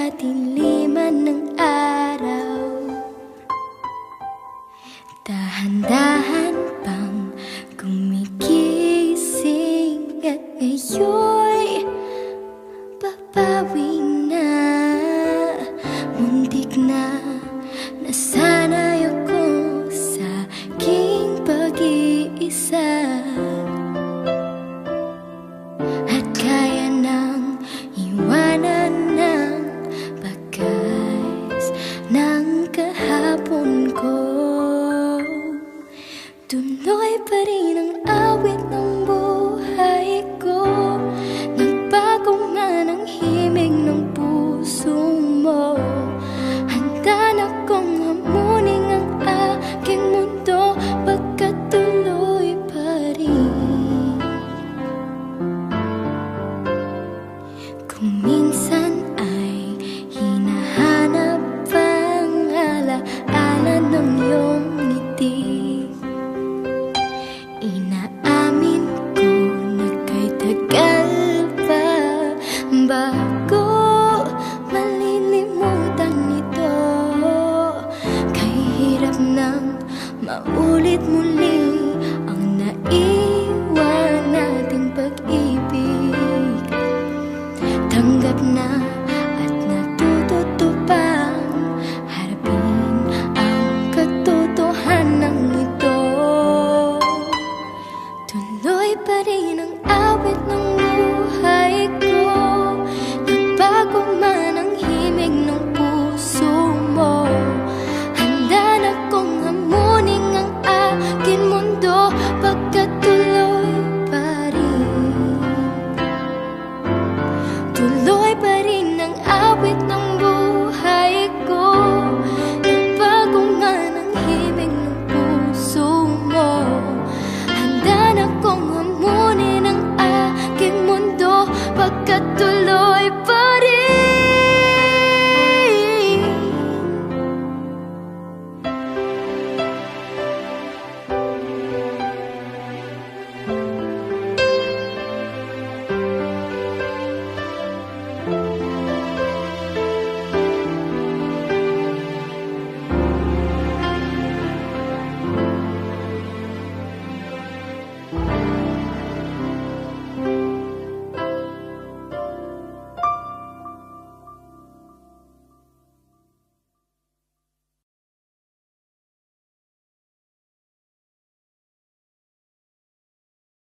kadiliman ng araw. Dahan-dahan pang gumigising at ngayo'y babawi na. Muntik na nasanay ako sa aking pag-iisa, at kaya nang iwanan ng bagas ng kahapon ko. Tuloy pa rin ang awit ng buhay ko. Nagbago man ang himig ng puso mo. Handa na kong hamunin ang aking mundo, pagkat tuloy pa rin. Kung minsan ay hinahanap ang alaala ng iyong ngiti, inaamin ko na kay tagal pa ba